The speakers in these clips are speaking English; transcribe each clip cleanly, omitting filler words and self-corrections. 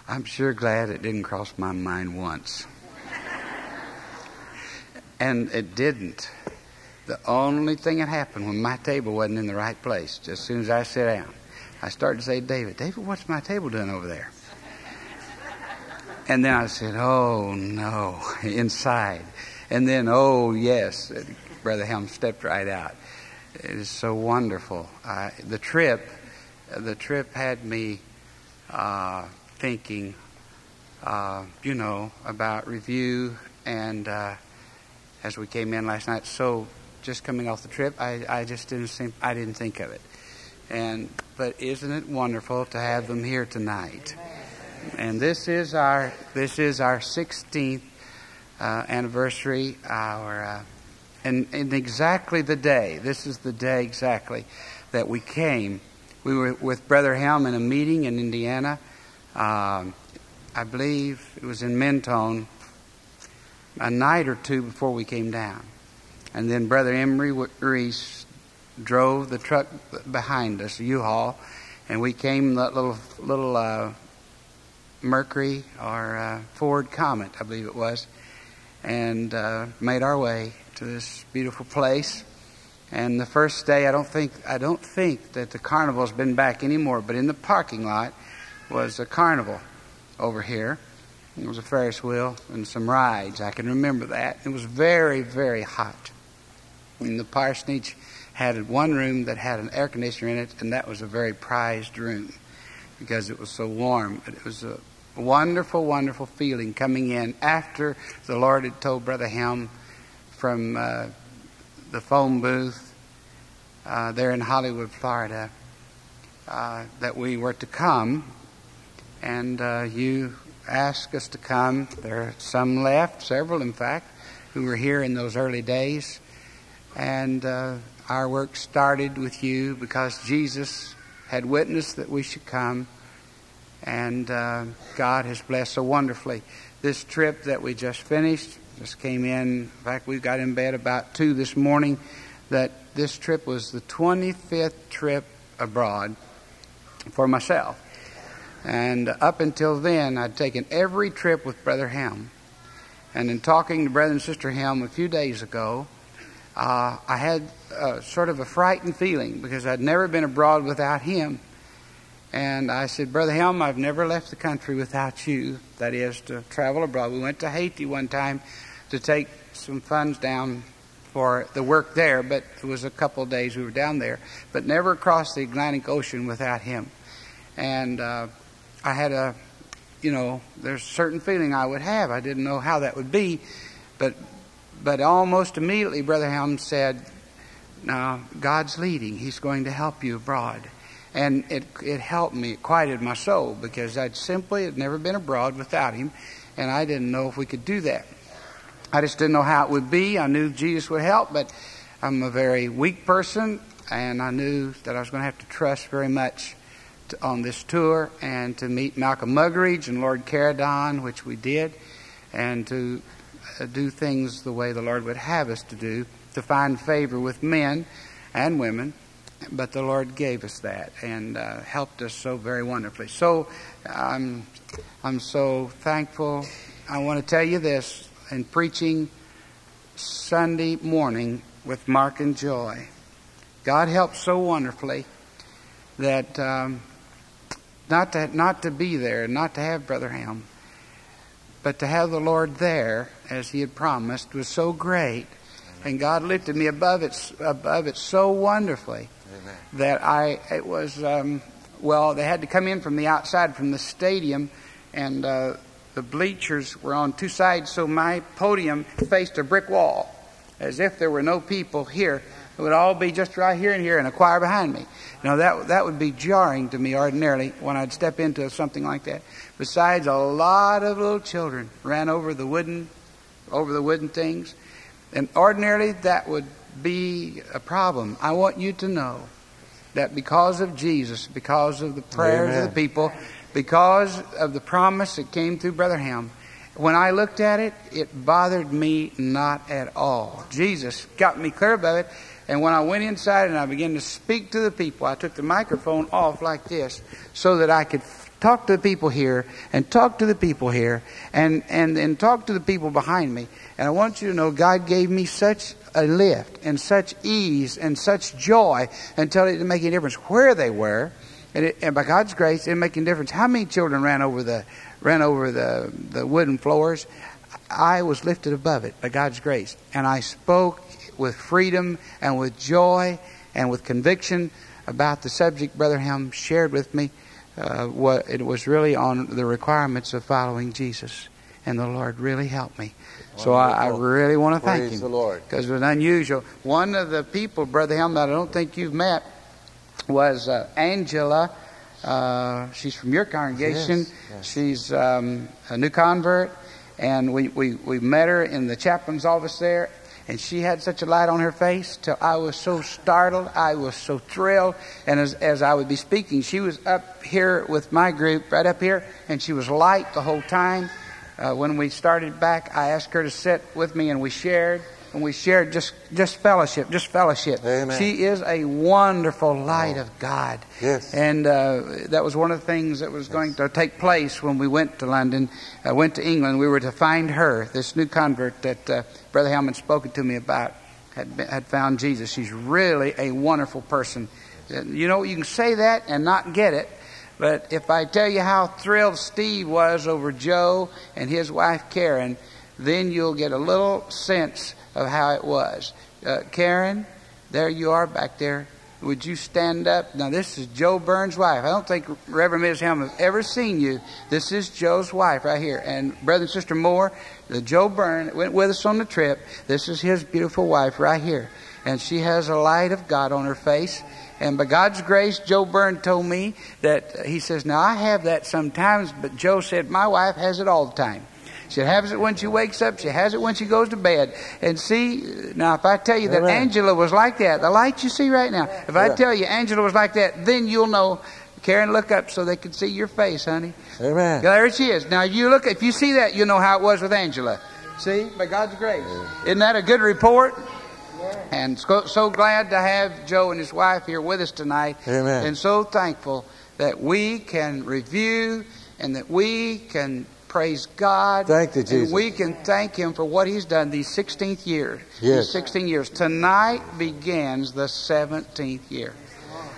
I'm sure glad it didn't cross my mind once. And it didn't. The only thing that happened when my table wasn't in the right place, just as soon as I sat down, I started to say, David, what's my table doing over there? And then I said, oh, no, inside. And then, oh, yes, Brother Helm stepped right out. It is so wonderful. The trip had me thinking, about review. And as we came in last night, so just coming off the trip, I didn't think of it. But isn't it wonderful to have them here tonight? And this is our 16th anniversary. And exactly the day. This is the day exactly that we came. We were with Brother Helm in a meeting in Indiana. I believe it was in Mentone, a night or two before we came down. And then Brother Emery Reese drove the truck behind us, a U-Haul, and we came that little Mercury or Ford Comet, I believe it was, and made our way to this beautiful place. And the first day, I don't think that the carnival's been back anymore, but in the parking lot was a carnival over here. It was a Ferris wheel and some rides. I can remember that. It was very, very hot. And the parsonage had one room that had an air conditioner in it, and that was a very prized room because it was so warm. But it was a wonderful, wonderful feeling coming in after the Lord had told Brother Helm from the phone booth there in Hollywood, Florida, that we were to come. And you asked us to come. There are some left, several in fact, who were here in those early days. And our work started with you because Jesus had witnessed that we should come. And God has blessed so wonderfully. This trip that we just finished, just came in fact, we got in bed about 2 this morning, that this trip was the 25th trip abroad for myself. And up until then, I'd taken every trip with Brother Helm. And in talking to Brother and Sister Helm a few days ago, I had sort of a frightened feeling because I'd never been abroad without him. And I said, Brother Helm, I've never left the country without you, that is, to travel abroad. We went to Haiti one time to take some funds down for the work there, but it was a couple of days we were down there, but never across the Atlantic Ocean without him. And I had there's a certain feeling I would have. I didn't know how that would be, but almost immediately Brother Helm said, "Now God's leading. He's going to help you abroad." And it helped me. It quieted my soul because I'd simply had never been abroad without him, and I didn't know if we could do that. I just didn't know how it would be. I knew Jesus would help, but I'm a very weak person, and I knew that I was going to have to trust very much on this tour and to meet Malcolm Muggeridge and Lord Caradon, which we did, and to do things the way the Lord would have us to do, to find favor with men and women. But the Lord gave us that and helped us so very wonderfully. So I'm so thankful. I want to tell you this, in preaching Sunday morning with Mark and Joy, God helped so wonderfully that not to be there, not to have Brother Helm, but to have the Lord there as He had promised was so great, and God lifted me above it so wonderfully. Amen. That it was they had to come in from the outside from the stadium, and the bleachers were on 2 sides, so my podium faced a brick wall, as if there were no people here. It would all be just right here and here, and a choir behind me. Now that would be jarring to me ordinarily when I'd step into something like that. Besides, a lot of little children ran over the wooden things, and ordinarily that would be a problem. I want you to know that because of Jesus, because of the prayers Amen. Of the people, because of the promise that came through Brother Helm, when I looked at it, it bothered me not at all. Jesus got me clear above it. And when I went inside and I began to speak to the people, I took the microphone off like this so that I could talk to the people here, and talk to the people here, and talk to the people behind me. And I want you to know God gave me such a lift and such ease and such joy until it didn't make any difference where they were. And by God's grace, it didn't make any difference how many children ran over the wooden floors. I was lifted above it by God's grace. And I spoke with freedom and with joy and with conviction about the subject Brother Helm shared with me. It was really on the requirements of following Jesus. And the Lord really helped me. So I really want to thank Him. Because it was unusual. One of the people, Brother Helm, that I don't think you've met was Angela. She's from your congregation. Yes, yes. She's a new convert. And we met her in the chaplain's office there. And she had such a light on her face till I was so startled. I was so thrilled. And as I would be speaking, she was up here with my group, right up here. And she was light the whole time. When we started back, I asked her to sit with me and we shared. And we shared just fellowship. Amen. She is a wonderful light of God. Yes. And that was one of the things that was going to take place when we went to London, went to England. We were to find her, this new convert that Brother Helm had spoken to me about, had found Jesus. She's really a wonderful person. You know, you can say that and not get it. But if I tell you how thrilled Steve was over Joe and his wife Karen, then you'll get a little sense of how it was. Karen, there you are back there. Would you stand up? Now, this is Joe Burns' wife. I don't think Reverend Ms. Helm has ever seen you. This is Joe's wife right here. And Brother and Sister Moore, Joe Burns went with us on the trip. This is his beautiful wife right here. And she has a light of God on her face. And by God's grace, Joe Byrne told me that, he says, now I have that sometimes, but Joe said, my wife has it all the time. She has it when she wakes up. She has it when she goes to bed. And see, now if I tell you that Angela was like that, the light you see right now, if I tell you Angela was like that, then you'll know. Karen, look up so they can see your face, honey. Amen. There she is. Now you look, if you see that, you know how it was with Angela. See, by God's grace. Isn't that a good report? And so glad to have Joe and his wife here with us tonight. Amen. And so thankful that we can review and that we can praise God. Thank you, Jesus. And we can thank Him for what He's done these 16th years. Yes. These 16 years. Tonight begins the 17th year.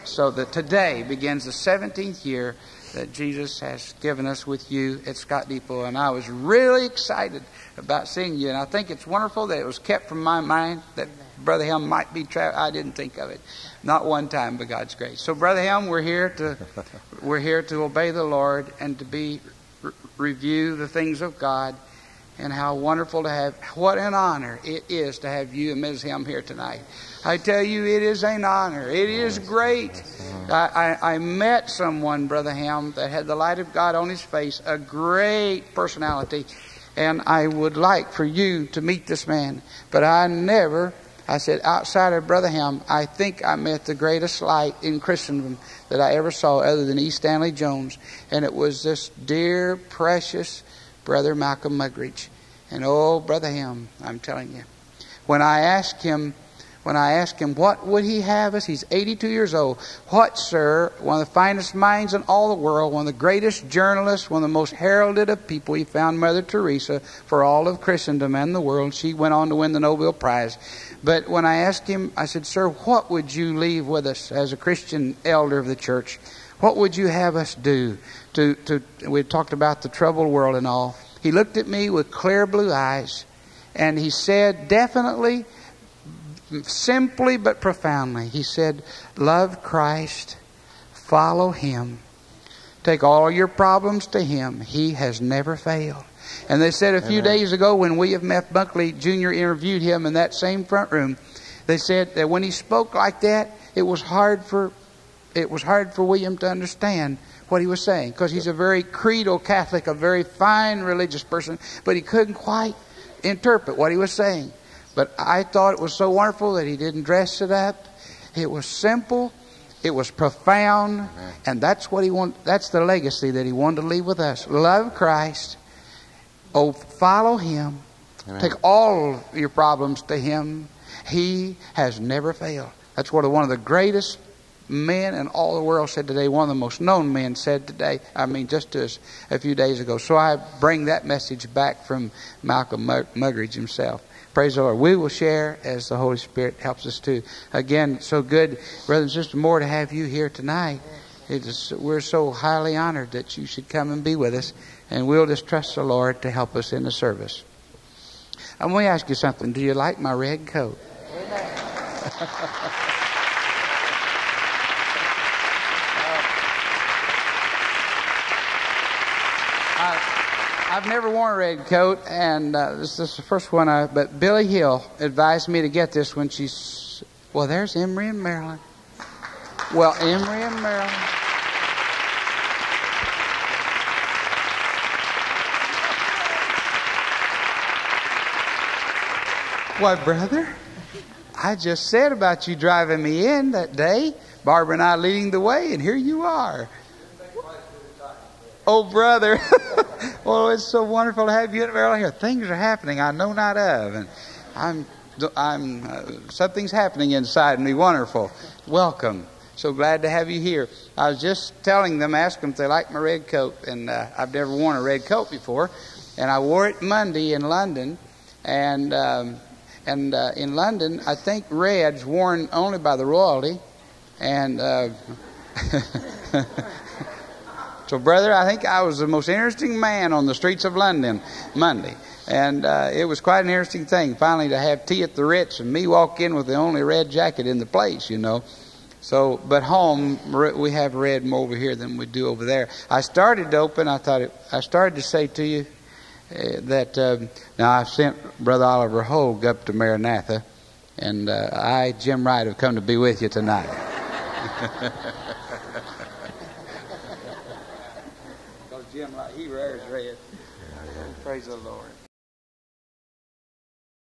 So that today begins the 17th year that Jesus has given us with you at Scott Depot. And I was really excited about seeing you. And I think it's wonderful that it was kept from my mind that Brother Helm might be traveling. I didn't think of it. Not one time, by God's grace. So, Brother Helm, we're here to obey the Lord and to review the things of God. And how wonderful to have, what an honor it is to have you and Ms. Helm here tonight. I tell you, it is an honor. It is great. I met someone, Brother Helm, that had the light of God on his face, a great personality. And I would like for you to meet this man. But I said, outside of Brother Helm, I think I met the greatest light in Christendom that I ever saw other than E. Stanley Jones. And it was this dear, precious Brother Malcolm Muggeridge. And oh, Brother Helm, I'm telling you, when I asked him what would he have us, he's 82 years old. What, sir? One of the finest minds in all the world, one of the greatest journalists, one of the most heralded of people. He found Mother Teresa for all of Christendom and the world. She went on to win the Nobel Prize. But when I asked him, I said, sir, what would you leave with us as a Christian elder of the church? What would you have us do? We talked about the troubled world and all. He looked at me with clear blue eyes and he said, definitely, simply but profoundly, he said, love Christ, follow Him, take all your problems to Him. He has never failed. And they said a few days ago when William F. Buckley Jr. interviewed him in that same front room, they said that when he spoke like that, it was hard for William to understand what he was saying, because he's a very creedal Catholic, a very fine religious person, but he couldn't quite interpret what he was saying. But I thought it was so wonderful that he didn't dress it up. It was simple. It was profound. Amen. And that's what he wanted. That's the legacy that he wanted to leave with us. Love Christ. Oh, follow Him. Amen. Take all your problems to Him. He has never failed. That's one of the greatest men in all the world said today. One of the most known men said today, just a few days ago. So I bring that message back from Malcolm Muggeridge himself. Praise the Lord. We will share as the Holy Spirit helps us to. Again, so good, brothers and sisters, more to have you here tonight. We're so highly honored that you should come and be with us. And we'll just trust the Lord to help us in the service. I'm going to ask you something. Do you like my red coat? I've never worn a red coat, and this is the first one. But Billy Hill advised me to get this when she's... Well, there's Emory and Marilyn. Well, Emory and Marilyn. Why, brother, I just said about you driving me in that day, Barbara and I leading the way, and here you are. Oh, brother. Well, it's so wonderful to have you around here. Things are happening I know not of, and something's happening inside me. Wonderful. Welcome. So glad to have you here. I was just telling them, asking them if they like my red coat, and I've never worn a red coat before, and I wore it Monday in London, and in London, I think red's worn only by the royalty, and so, brother, I think I was the most interesting man on the streets of London Monday. And it was quite an interesting thing, finally, to have tea at the Ritz and me walk in with the only red jacket in the place, you know. So, but home, we have red more over here than we do over there. I started to open, I started to say to you that, now I've sent Brother Oliver Hogue up to Maranatha, and I, Jim Wright, have come to be with you tonight. Jim, he wears red. Praise the Lord.